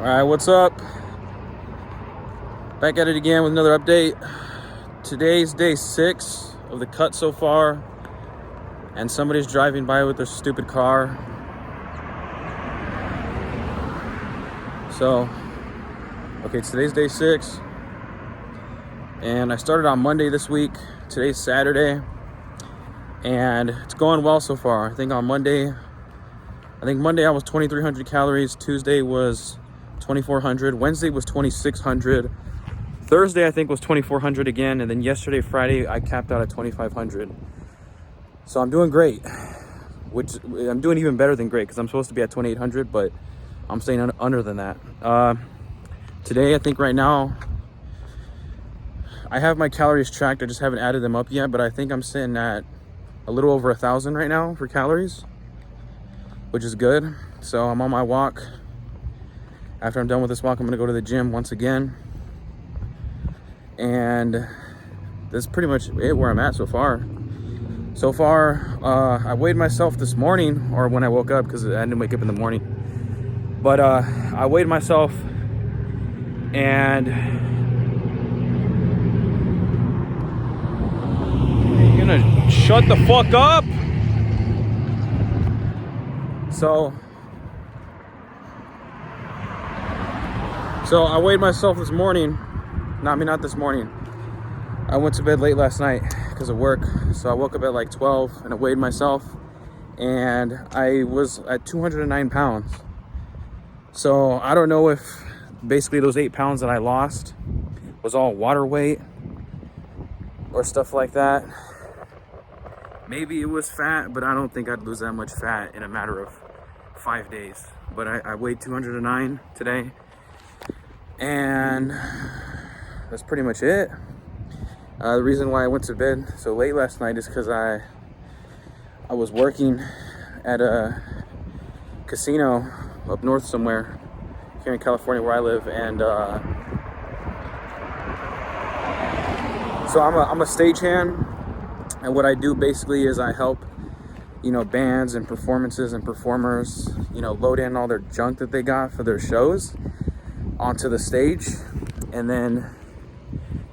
Alright, what's up? Back at it again with another update. Today's day 6 of the cut so far, and somebody's driving by with their stupid car. So, okay, today's day 6, and I started on Monday this week. Today's Saturday, and it's going well so far. I think Monday I was 2,300 calories. Tuesday was 2,400. Wednesday was 2,600. Thursday I think was 2,400 again, and then yesterday, Friday, I capped out at 2,500. So I'm doing great, which I'm doing even better than great because I'm supposed to be at 2,800, but I'm staying under than that. Today, I think right now, I have my calories tracked. I just haven't added them up yet, but I think I'm sitting at a little over 1,000 right now for calories, which is good. So I'm on my walk. After I'm done with this walk, I'm gonna go to the gym once again. And that's pretty much it where I'm at so far. So far, I weighed myself this morning, or when I woke up, because I didn't wake up in the morning. But I weighed myself, and you're gonna shut the fuck up. So I weighed myself this morning. Not this morning. I went to bed late last night because of work. So I woke up at like 12 and I weighed myself, and I was at 209 pounds. So I don't know if basically those 8 pounds that I lost was all water weight or stuff like that. Maybe it was fat, but I don't think I'd lose that much fat in a matter of 5 days. But I weighed 209 today, and that's pretty much it. The reason why I went to bed so late last night is because I was working at a casino up north somewhere here in California where I live, and so I'm a stagehand, and what I do basically is I help bands and performances and performers load in all their junk that they got for their shows onto the stage, and then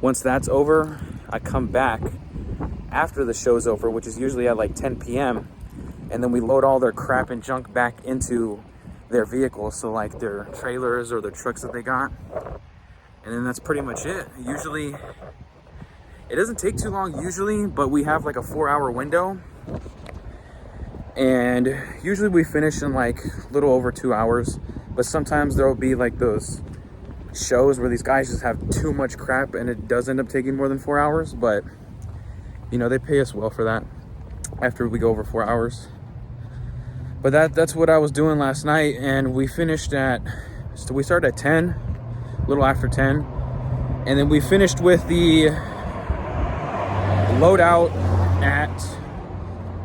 once that's over, I come back after the show's over, which is usually at like 10 p.m. And then we load all their crap and junk back into their vehicles. So like their trailers or their trucks that they got. And then that's pretty much it. Usually, it doesn't take too long usually, but we have like a 4-hour window. And usually we finish in like a little over 2 hours. But sometimes there'll be like those shows where these guys just have too much crap and it does end up taking more than 4 hours, but they pay us well for that after we go over 4 hours. But that's what I was doing last night, and we finished we started at 10, a little after 10, and then we finished with the loadout at,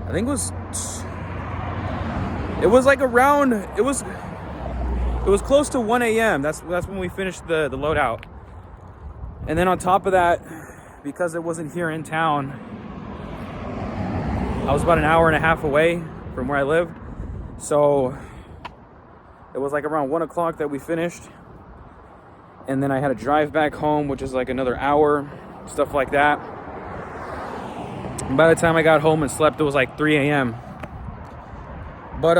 I think it was close to 1 a.m. That's when we finished the loadout. And then on top of that, because it wasn't here in town, I was about an hour and a half away from where I lived. So it was like around 1 o'clock that we finished. And then I had to drive back home, which is like another hour, stuff like that. And by the time I got home and slept, it was like 3 a.m. But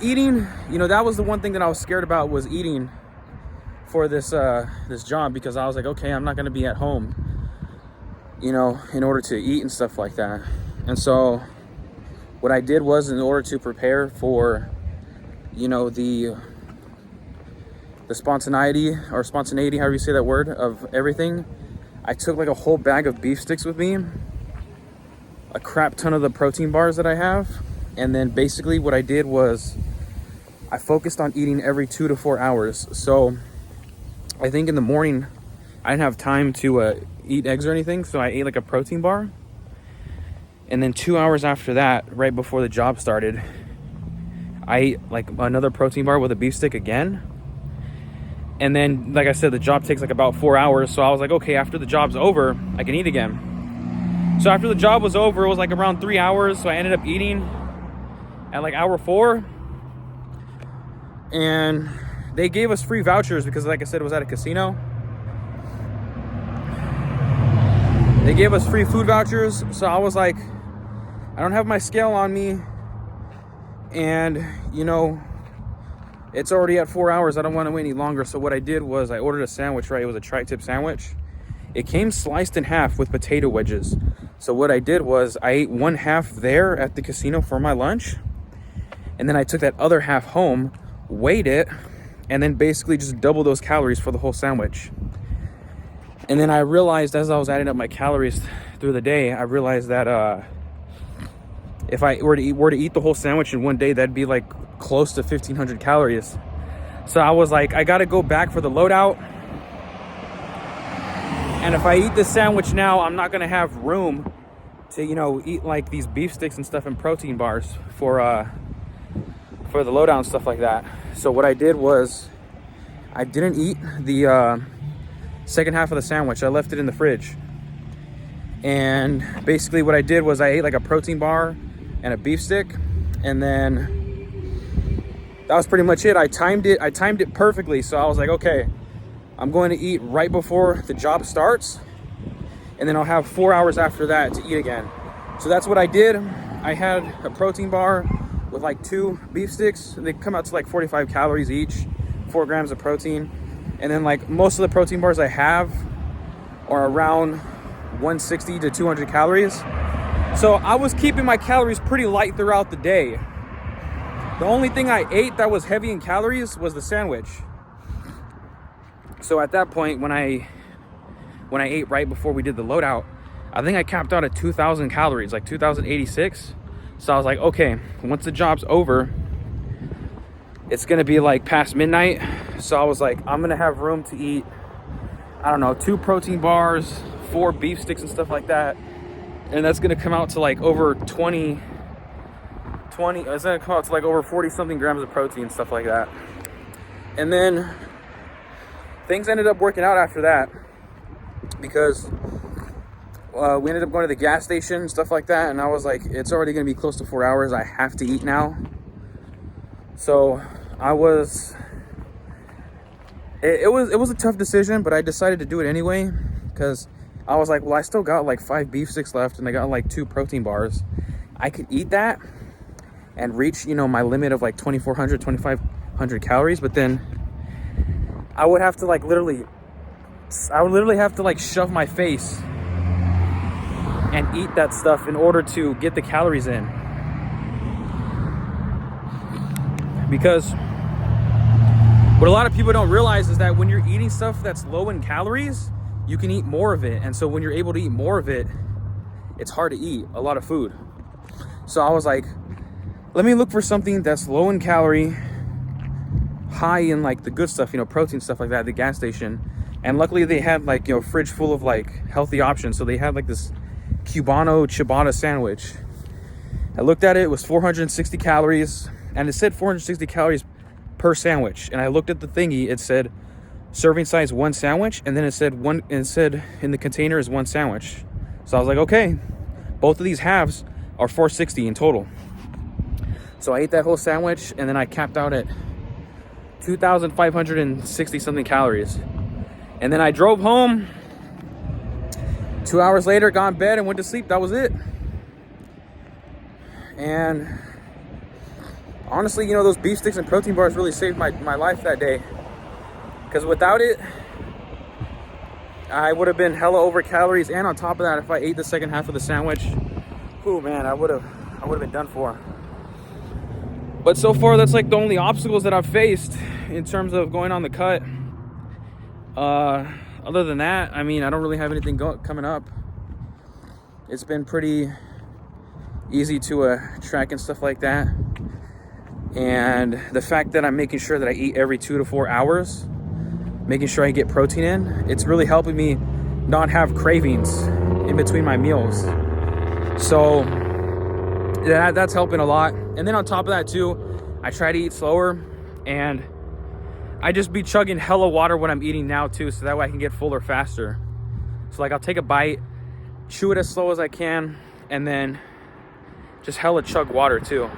eating, that was the one thing that I was scared about, was eating for this job, because I was like, okay, I'm not going to be at home, in order to eat and stuff like that. And so what I did was, in order to prepare for, the spontaneity, however you say that word, of everything, I took like a whole bag of beef sticks with me, a crap ton of the protein bars that I have. And then basically what I did was I focused on eating every 2 to 4 hours. So I think in the morning I didn't have time to eat eggs or anything, so I ate like a protein bar. And then 2 hours after that, right before the job started, I ate like another protein bar with a beef stick again. And then, like I said, the job takes like about 4 hours. So I was like, okay, after the job's over, I can eat again. So after the job was over, it was like around 3 hours. So I ended up eating at like hour 4. and they gave us free vouchers because, like I said, it was at a casino. They gave us free food vouchers, so I was like, I don't have my scale on me, and you know, it's already at 4 hours. I don't want to wait any longer. So what I did was I ordered a sandwich, right? It was a tri-tip sandwich. It came sliced in half with potato wedges. So what I did was I ate one half there at the casino for my lunch, and then I took that other half home, weighed it, and then basically just double those calories for the whole sandwich. And then I realized, as I was adding up my calories through the day, I realized that if I were to eat the whole sandwich in one day, that'd be like close to 1,500 calories. So I was like, I gotta go back for the loadout. And if I eat this sandwich now, I'm not gonna have room to, you know, eat like these beef sticks and stuff and protein bars for the loadout and stuff like that. So what I did was I didn't eat the second half of the sandwich. I left it in the fridge. And basically what I did was I ate like a protein bar and a beef stick, and then that was pretty much it. I timed it perfectly. So I was like, okay, I'm going to eat right before the job starts, and then I'll have 4 hours after that to eat again. So that's what I did. I had a protein bar with like 2 beef sticks. They come out to like 45 calories each, 4 grams of protein. And then like most of the protein bars I have are around 160 to 200 calories. So I was keeping my calories pretty light throughout the day. The only thing I ate that was heavy in calories was the sandwich. So at that point, when I ate right before we did the loadout, I think I capped out at 2,000 calories, like 2,086. So I was like, okay, once the job's over, it's gonna be like past midnight. So I was like, I'm gonna have room to eat, I don't know, 2 protein bars, 4 beef sticks and stuff like that. And that's gonna come out to like over 20, it's gonna come out to like over 40 something grams of protein and stuff like that. And then things ended up working out after that, because we ended up going to the gas station and stuff like that. And I was like, it's already gonna be close to 4 hours. I have to eat now. So it was a tough decision, but I decided to do it anyway, because I was like, well, I still got like 5 beef sticks left, and I got like 2 protein bars. I could eat that and reach, you know, my limit of like 2,400, 2,500 calories, but then I would have to like literally have to like shove my face and eat that stuff in order to get the calories in. Because what a lot of people don't realize is that when you're eating stuff that's low in calories, you can eat more of it. And so when you're able to eat more of it, it's hard to eat a lot of food. So I was like, let me look for something that's low in calorie, high in like the good stuff, you know, protein stuff like that at the gas station. And luckily they had like, you know, a fridge full of like healthy options. So they had like this Cubano ciabatta sandwich. I looked at it, it was 460 calories, and it said 460 calories per sandwich. And I looked at the thingy, it said serving size 1 sandwich, and then it said in the container is 1 sandwich. So I was like, okay, both of these halves are 460 in total. So I ate that whole sandwich, and then I capped out at 2,560 something calories. And then I drove home. 2 hours later, got in bed and went to sleep. That was it. And honestly, you know, those beef sticks and protein bars really saved my life that day. Because without it, I would have been hella over calories. And on top of that, if I ate the second half of the sandwich, oh man, I would have been done for. But so far, that's like the only obstacles that I've faced in terms of going on the cut. Other than that, I mean, I don't really have anything coming up. It's been pretty easy to track and stuff like that. And the fact that I'm making sure that I eat every 2 to 4 hours, making sure I get protein in, it's really helping me not have cravings in between my meals. So yeah, that's helping a lot. And then on top of that too, I try to eat slower, and I just be chugging hella water when I'm eating now too, so that way I can get fuller faster. So like I'll take a bite, chew it as slow as I can, and then just hella chug water too.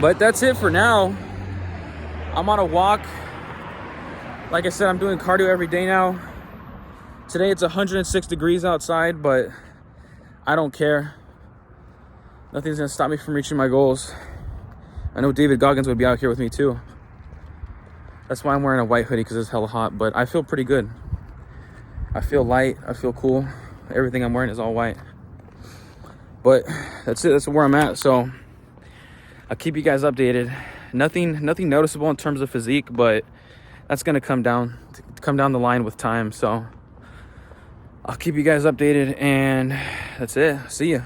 But that's it for now. I'm on a walk. Like I said, I'm doing cardio every day now. Today it's 106 degrees outside, but I don't care. Nothing's gonna stop me from reaching my goals. I know David Goggins would be out here with me too. That's why I'm wearing a white hoodie, because it's hella hot, but I feel pretty good. I feel light, I feel cool. Everything I'm wearing is all white. But that's it, that's where I'm at. So I'll keep you guys updated. Nothing noticeable in terms of physique, but that's gonna come down the line with time. So I'll keep you guys updated, and that's it. See ya.